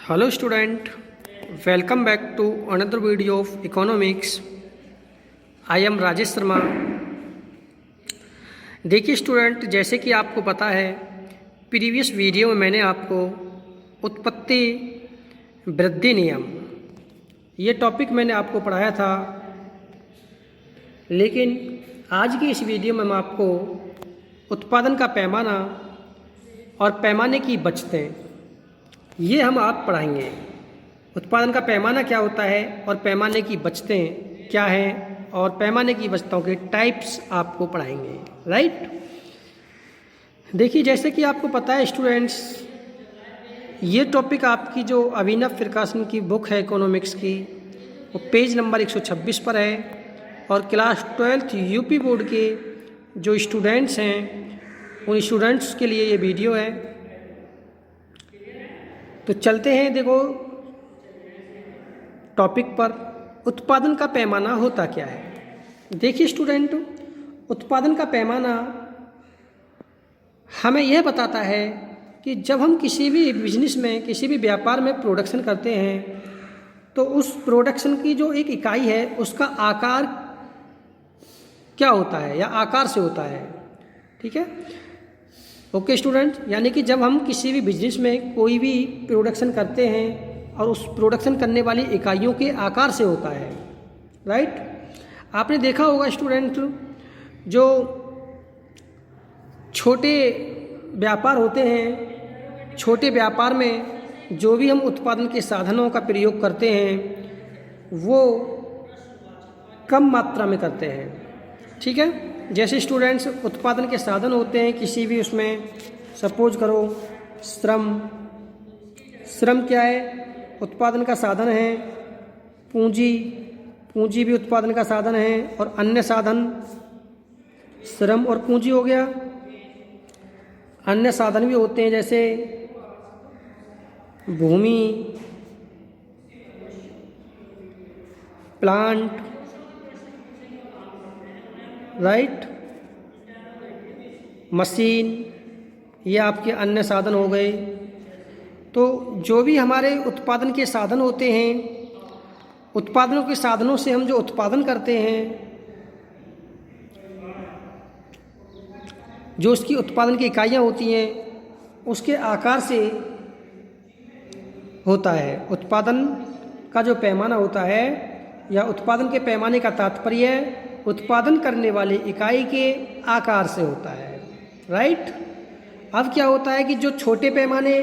Hello student, welcome back to another video of economics. I am Rajesh Sharma. देखिए student, जैसे कि आपको पता है प्रीवियस वीडियो में मैंने आपको उत्पत्ति वृद्धि नियम ये टॉपिक मैंने आपको पढ़ाया था, लेकिन आज की इस वीडियो में मैं आपको उत्पादन का पैमाना और पैमाने की बचतें ये हम आप पढ़ाएंगे। उत्पादन का पैमाना क्या होता है और पैमाने की बचतें क्या हैं और पैमाने की बचतों के टाइप्स आपको पढ़ाएंगे, राइट। देखिए, जैसे कि आपको पता है स्टूडेंट्स, ये टॉपिक आपकी जो अभिनव प्रकाशन की बुक है इकोनॉमिक्स की, वो पेज नंबर 126 पर है और क्लास 12th यूपी बोर्ड के जो स्टूडेंट्स हैं उन स्टूडेंट्स के लिए ये वीडियो है। तो चलते हैं, देखो टॉपिक पर, उत्पादन का पैमाना होता क्या है। देखिए स्टूडेंट, उत्पादन का पैमाना हमें यह बताता है कि जब हम किसी भी बिजनेस में, किसी भी व्यापार में प्रोडक्शन करते हैं तो उस प्रोडक्शन की जो एक इकाई है उसका आकार क्या होता है या आकार से होता है, ठीक है। ओके स्टूडेंट, यानी कि जब हम किसी भी बिजनेस में कोई भी प्रोडक्शन करते हैं और उस प्रोडक्शन करने वाली इकाइयों के आकार से होता है, राइट। आपने देखा होगा स्टूडेंट, जो छोटे व्यापार होते हैं, छोटे व्यापार में जो भी हम उत्पादन के साधनों का प्रयोग करते हैं वो कम मात्रा में करते हैं, ठीक है। जैसे स्टूडेंट्स, उत्पादन के साधन होते हैं किसी भी उसमें, सपोज करो श्रम। श्रम क्या है? उत्पादन का साधन है। पूंजी, पूंजी भी उत्पादन का साधन है। और अन्य साधन, श्रम और पूंजी हो गया। अन्य साधन भी होते हैं जैसे भूमि, प्लांट, राइट, मशीन, ये आपके अन्य साधन हो गए। तो जो भी हमारे उत्पादन के साधन होते हैं, उत्पादनों के साधनों से हम जो उत्पादन करते हैं, जो उसकी उत्पादन की इकाइयाँ होती हैं उसके आकार से होता है। उत्पादन का जो पैमाना होता है या उत्पादन के पैमाने का तात्पर्य उत्पादन करने वाली इकाई के आकार से होता है, राइट। अब क्या होता है कि जो छोटे पैमाने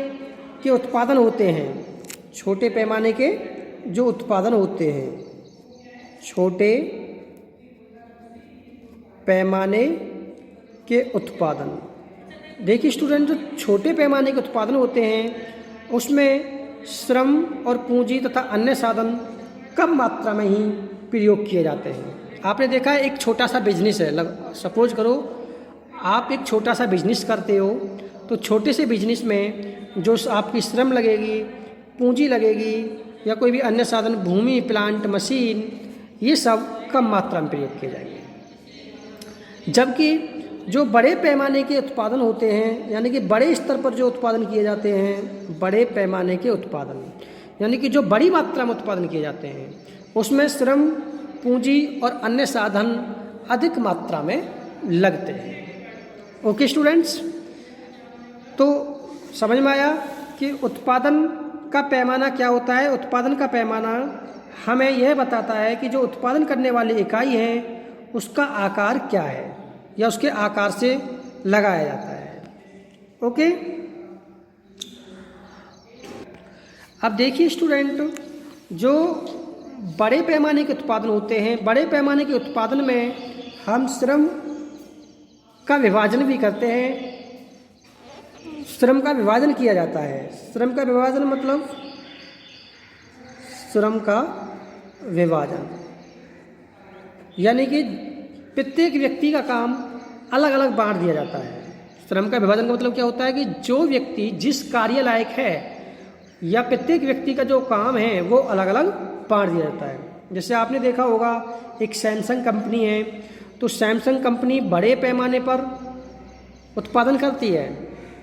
के उत्पादन होते हैं, छोटे पैमाने के जो उत्पादन होते हैं, छोटे पैमाने के उत्पादन, देखिए स्टूडेंट, जो छोटे पैमाने के उत्पादन होते हैं उसमें श्रम और पूंजी तथा अन्य साधन कम मात्रा में ही प्रयोग किए जाते हैं। आपने देखा है, एक छोटा सा बिजनेस है, सपोज करो आप एक छोटा सा बिजनेस करते हो, तो छोटे से बिजनेस में जो आपकी श्रम लगेगी, पूंजी लगेगी या कोई भी अन्य साधन, भूमि, प्लांट, मशीन, ये सब कम मात्रा में प्रयोग किए जाएंगे। जबकि जो बड़े पैमाने के उत्पादन होते हैं, यानी कि बड़े स्तर पर जो उत्पादन किए जाते हैं, बड़े पैमाने के उत्पादन यानी कि जो बड़ी मात्रा में उत्पादन किए जाते हैं, उसमें श्रम, पूंजी और अन्य साधन अधिक मात्रा में लगते हैं। ओके स्टूडेंट्स, तो समझ में आया कि उत्पादन का पैमाना क्या होता है। उत्पादन का पैमाना हमें यह बताता है कि जो उत्पादन करने वाली इकाई है उसका आकार क्या है या उसके आकार से लगाया जाता है। ओके, अब देखिए स्टूडेंट, जो बड़े पैमाने के उत्पादन होते हैं, बड़े पैमाने के उत्पादन में हम श्रम का विभाजन भी करते हैं। श्रम का विभाजन किया जाता है। श्रम का विभाजन मतलब श्रम का विभाजन यानी कि प्रत्येक व्यक्ति का काम अलग अलग बांट दिया जाता है। श्रम का विभाजन का मतलब क्या होता है कि जो व्यक्ति जिस कार्य लायक है या प्रत्येक व्यक्ति का जो काम है वो अलग अलग बांट दिया जाता है। जैसे आपने देखा होगा, एक सैमसंग कंपनी है, तो सैमसंग कंपनी बड़े पैमाने पर उत्पादन करती है,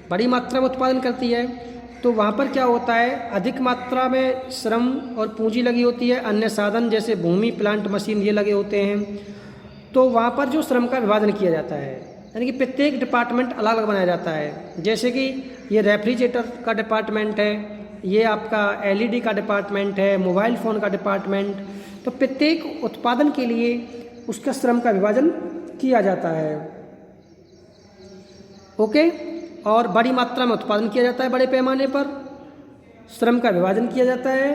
बड़ी मात्रा में उत्पादन करती है, तो वहाँ पर क्या होता है, अधिक मात्रा में श्रम और पूंजी लगी होती है, अन्य साधन जैसे भूमि, प्लांट, मशीन ये लगे होते हैं। तो वहाँ पर जो श्रम का विभाजन किया जाता है, यानी कि प्रत्येक डिपार्टमेंट अलग अलग बनाया जाता है। जैसे कि ये रेफ्रिजरेटर का डिपार्टमेंट है, ये आपका एलईडी का डिपार्टमेंट है, मोबाइल फ़ोन का डिपार्टमेंट। तो प्रत्येक उत्पादन के लिए उसका श्रम का विभाजन किया जाता है। ओके। और बड़ी मात्रा में उत्पादन किया जाता है, बड़े पैमाने पर श्रम का विभाजन किया जाता है,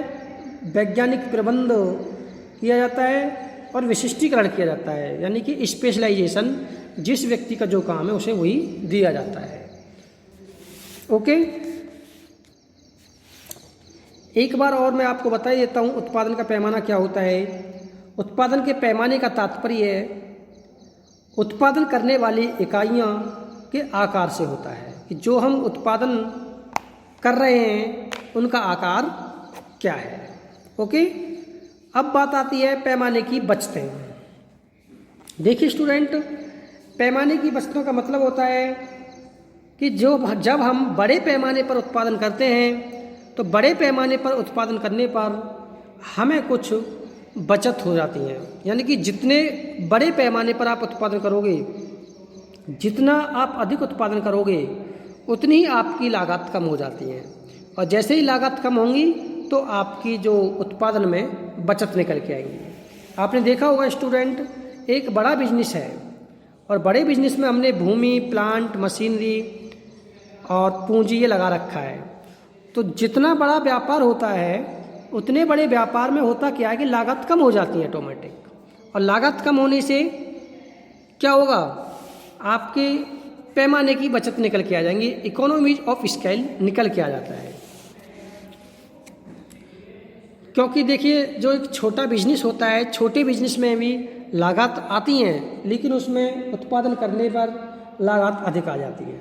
वैज्ञानिक प्रबंध किया जाता है और विशिष्टीकरण किया जाता है, यानी कि स्पेशलाइजेशन, जिस व्यक्ति का जो काम है उसे वही दिया जाता है। ओके। एक बार और मैं आपको बता देता हूँ उत्पादन का पैमाना क्या होता है। उत्पादन के पैमाने का तात्पर्य उत्पादन करने वाली इकाइयाँ के आकार से होता है कि जो हम उत्पादन कर रहे हैं उनका आकार क्या है। ओके। अब बात आती है पैमाने की बचतें। देखिए स्टूडेंट, पैमाने की बचतों का मतलब होता है कि जब हम बड़े पैमाने पर उत्पादन करते हैं तो बड़े पैमाने पर उत्पादन करने पर हमें कुछ बचत हो जाती है। यानी कि जितने बड़े पैमाने पर आप उत्पादन करोगे, जितना आप अधिक उत्पादन करोगे, उतनी ही आपकी लागत कम हो जाती है। और जैसे ही लागत कम होंगी तो आपकी जो उत्पादन में बचत निकल के आएंगी। आपने देखा होगा स्टूडेंट, एक बड़ा बिजनेस है और बड़े बिजनेस में हमने भूमि, प्लांट, मशीनरी और पूंजी ये लगा रखा है। तो जितना बड़ा व्यापार होता है उतने बड़े व्यापार में होता क्या है कि लागत कम हो जाती है ऑटोमेटिक। और लागत कम होने से क्या होगा, आपके पैमाने की बचत निकल के आ जाएंगी, इकोनॉमीज ऑफ स्केल निकल के आ जाता है। क्योंकि देखिए, जो एक छोटा बिजनेस होता है, छोटे बिजनेस में भी लागत आती हैं, लेकिन उसमें उत्पादन करने पर लागत अधिक आ जाती है।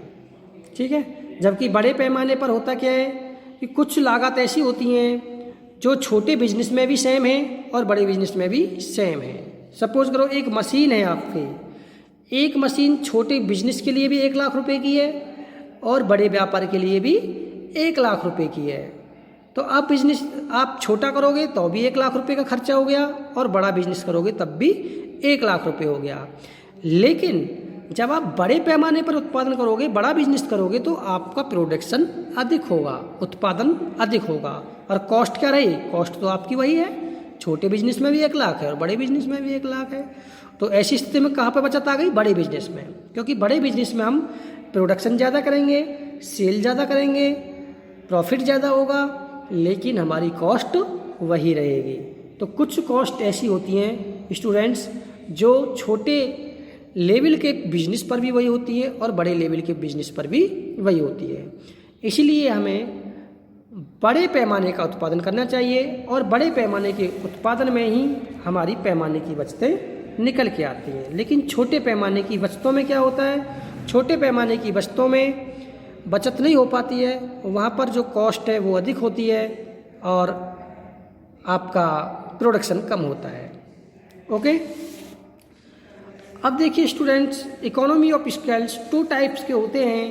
ठीक है। जबकि बड़े पैमाने पर होता क्या है कि कुछ लागत ऐसी होती हैं जो छोटे बिजनेस में भी सेम है और बड़े बिजनेस में भी सेम है। सपोज करो एक मशीन है आपकी, एक मशीन छोटे बिजनेस के लिए भी 1 लाख रुपए की है और बड़े व्यापार के लिए भी 1 लाख रुपए की है। तो आप बिजनेस आप छोटा करोगे तो भी 1 लाख रुपए का खर्चा हो गया और बड़ा बिजनेस करोगे तब भी 1 लाख रुपए हो गया। लेकिन जब आप बड़े पैमाने पर उत्पादन करोगे, बड़ा बिजनेस करोगे, तो आपका प्रोडक्शन अधिक होगा, उत्पादन अधिक होगा। और कॉस्ट क्या रही, कॉस्ट तो आपकी वही है, छोटे बिजनेस में भी 1 लाख है और बड़े बिजनेस में भी 1 लाख है। तो ऐसी स्थिति में कहाँ पे बचत आ गई, बड़े बिजनेस में। क्योंकि बड़े बिजनेस में हम प्रोडक्शन ज़्यादा करेंगे, सेल ज़्यादा करेंगे, प्रॉफिट ज़्यादा होगा, लेकिन हमारी कॉस्ट वही रहेगी। तो कुछ कॉस्ट ऐसी होती हैं स्टूडेंट्स जो छोटे लेवल के बिजनेस पर भी वही होती है और बड़े लेवल के बिजनेस पर भी वही होती है। इसलिए हमें बड़े पैमाने का उत्पादन करना चाहिए और बड़े पैमाने के उत्पादन में ही हमारी पैमाने की बचतें निकल के आती हैं। लेकिन छोटे पैमाने की बचतों में क्या होता है, छोटे पैमाने की बचतों में बचत नहीं हो पाती है, वहाँ पर जो कॉस्ट है वो अधिक होती है और आपका प्रोडक्शन कम होता है। ओके। अब देखिए students, economy of scales 2 types के होते हैं,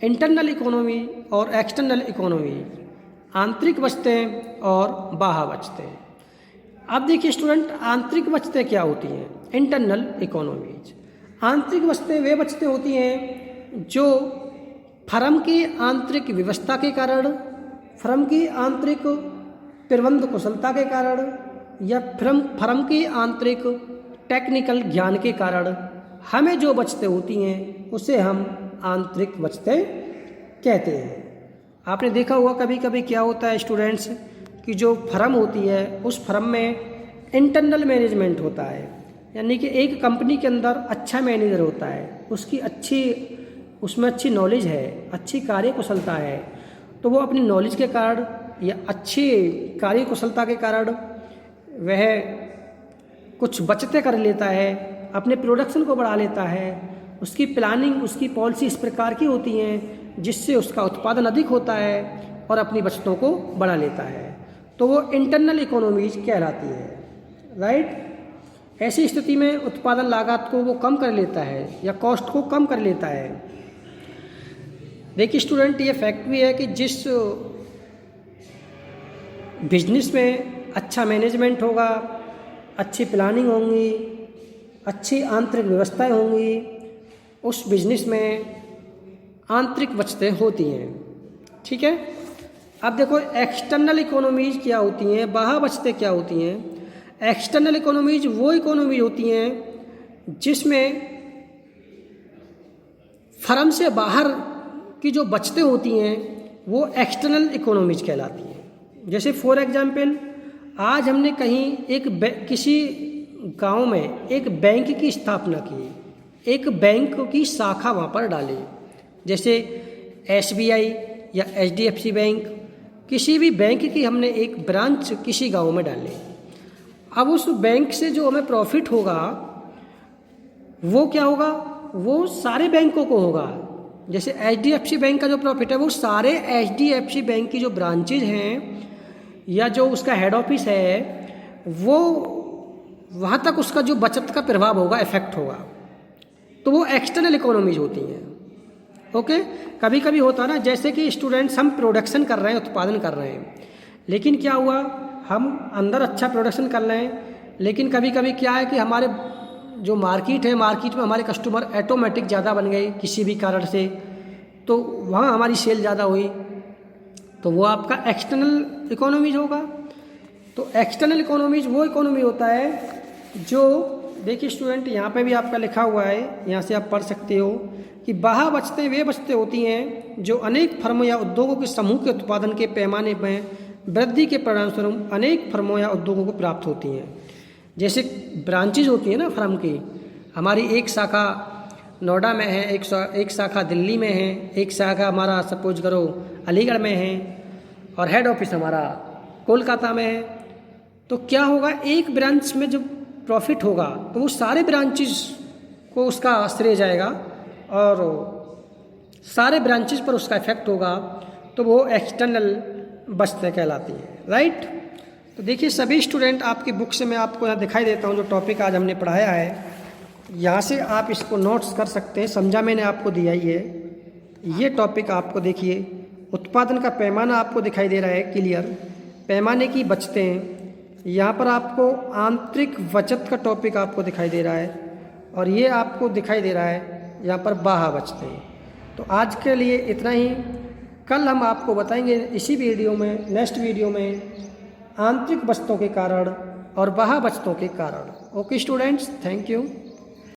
इंटरनल इकोनॉमी और एक्सटर्नल इकोनॉमी, आंतरिक बचतें और बाह्य बचतें। अब देखिए स्टूडेंट, आंतरिक बचतें क्या होती हैं, इंटरनल इकोनॉमीज। आंतरिक बचतें वे बचतें होती हैं जो फर्म की आंतरिक व्यवस्था के कारण, फर्म की आंतरिक प्रबंध कुशलता के कारण या फर्म की आंतरिक टेक्निकल ज्ञान के कारण हमें जो बचतें होती हैं उसे हम आंतरिक बचतें कहते हैं। आपने देखा होगा कभी कभी क्या होता है स्टूडेंट्स कि जो फर्म होती है उस फर्म में इंटरनल मैनेजमेंट होता है, यानी कि एक कंपनी के अंदर अच्छा मैनेजर होता है, उसमें अच्छी नॉलेज है, अच्छी कार्यकुशलता है, तो वो अपनी नॉलेज के कारण या अच्छी कार्यकुशलता के कारण वह कुछ बचतें कर लेता है, अपने प्रोडक्शन को बढ़ा लेता है, उसकी प्लानिंग, उसकी पॉलिसी इस प्रकार की होती हैं जिससे उसका उत्पादन अधिक होता है और अपनी बचतों को बढ़ा लेता है, तो वो इंटरनल इकोनॉमीज कहलाती है। राइट। ऐसी स्थिति में उत्पादन लागत को वो कम कर लेता है या कॉस्ट को कम कर लेता है। देखिए स्टूडेंट, ये फैक्ट भी है कि जिस बिजनेस में अच्छा मैनेजमेंट होगा, अच्छी प्लानिंग होंगी, अच्छी आंतरिक व्यवस्थाएं होंगी, उस बिजनेस में आंतरिक बचतें होती हैं। ठीक है। अब देखो एक्सटर्नल इकोनॉमीज क्या होती हैं, बाह्य बचतें क्या होती हैं। एक्सटर्नल इकोनॉमीज वो इकोनॉमीज होती हैं जिसमें फर्म से बाहर की जो बचतें होती हैं वो एक्सटर्नल इकोनॉमीज कहलाती हैं। जैसे फॉर एग्जांपल आज हमने कहीं किसी गांव में एक बैंक की स्थापना की, एक बैंक की शाखा वहाँ पर डाली, जैसे SBI या HDFC बैंक, किसी भी बैंक की हमने एक ब्रांच किसी गांव में डाली। अब उस बैंक से जो हमें प्रॉफिट होगा वो क्या होगा, वो सारे बैंकों को होगा। जैसे HDFC बैंक का जो प्रॉफिट है वो सारे HDFC बैंक की जो ब्रांचेज हैं या जो उसका हेड ऑफिस है वो वहाँ तक उसका जो बचत का प्रभाव होगा, इफेक्ट होगा, तो वो एक्सटर्नल इकोनॉमीज होती हैं। ओके। कभी कभी होता है ना, जैसे कि स्टूडेंट्स हम प्रोडक्शन कर रहे हैं, उत्पादन कर रहे हैं, लेकिन क्या हुआ हम अंदर अच्छा प्रोडक्शन कर रहे हैं, लेकिन कभी कभी क्या है कि हमारे जो मार्केट है, मार्केट में हमारे कस्टमर ऑटोमेटिक ज़्यादा बन गए किसी भी कारण से, तो वहाँ हमारी सेल ज़्यादा हुई, तो वो आपका एक्सटर्नल इकोनॉमीज होगा। तो एक्सटर्नल इकोनॉमीज वो इकोनॉमी होता है जो, देखिए स्टूडेंट यहाँ पे भी आपका लिखा हुआ है, यहाँ से आप पढ़ सकते हो कि बाह्य बचतें वे बचतें होती हैं जो अनेक फर्मों या उद्योगों के समूह के उत्पादन के पैमाने में वृद्धि के परिणामस्वरूप अनेक फर्मों या उद्योगों को प्राप्त होती हैं। जैसे ब्रांचेज होती हैं ना फर्म की, हमारी एक शाखा नोएडा में है, एक शाखा दिल्ली में है, एक शाखा हमारा सपोज करो अलीगढ़ में है और हेड ऑफिस हमारा कोलकाता में है। तो क्या होगा, एक ब्रांच में जब प्रॉफिट होगा तो वो सारे ब्रांचेस को उसका श्रेय जाएगा और सारे ब्रांचेस पर उसका इफेक्ट होगा, तो वो एक्सटर्नल बचतें कहलाती हैं। राइट। तो देखिए सभी स्टूडेंट आपकी बुक से मैं आपको यहाँ दिखाई देता हूँ जो टॉपिक आज हमने पढ़ाया है, यहाँ से आप इसको नोट्स कर सकते हैं, समझा मैंने आपको दिया ही है। ये टॉपिक आपको देखिए, उत्पादन का पैमाना आपको दिखाई दे रहा है क्लियर, पैमाने की बचतें, यहाँ पर आपको आंतरिक बचत का टॉपिक आपको दिखाई दे रहा है, और ये आपको दिखाई दे रहा है यहाँ पर बाह्य बचतें। तो आज के लिए इतना ही, कल हम आपको बताएंगे इसी वीडियो में, नेक्स्ट वीडियो में, आंतरिक बचतों के कारण और बाह्य बचतों के कारण। Okay students, thank you.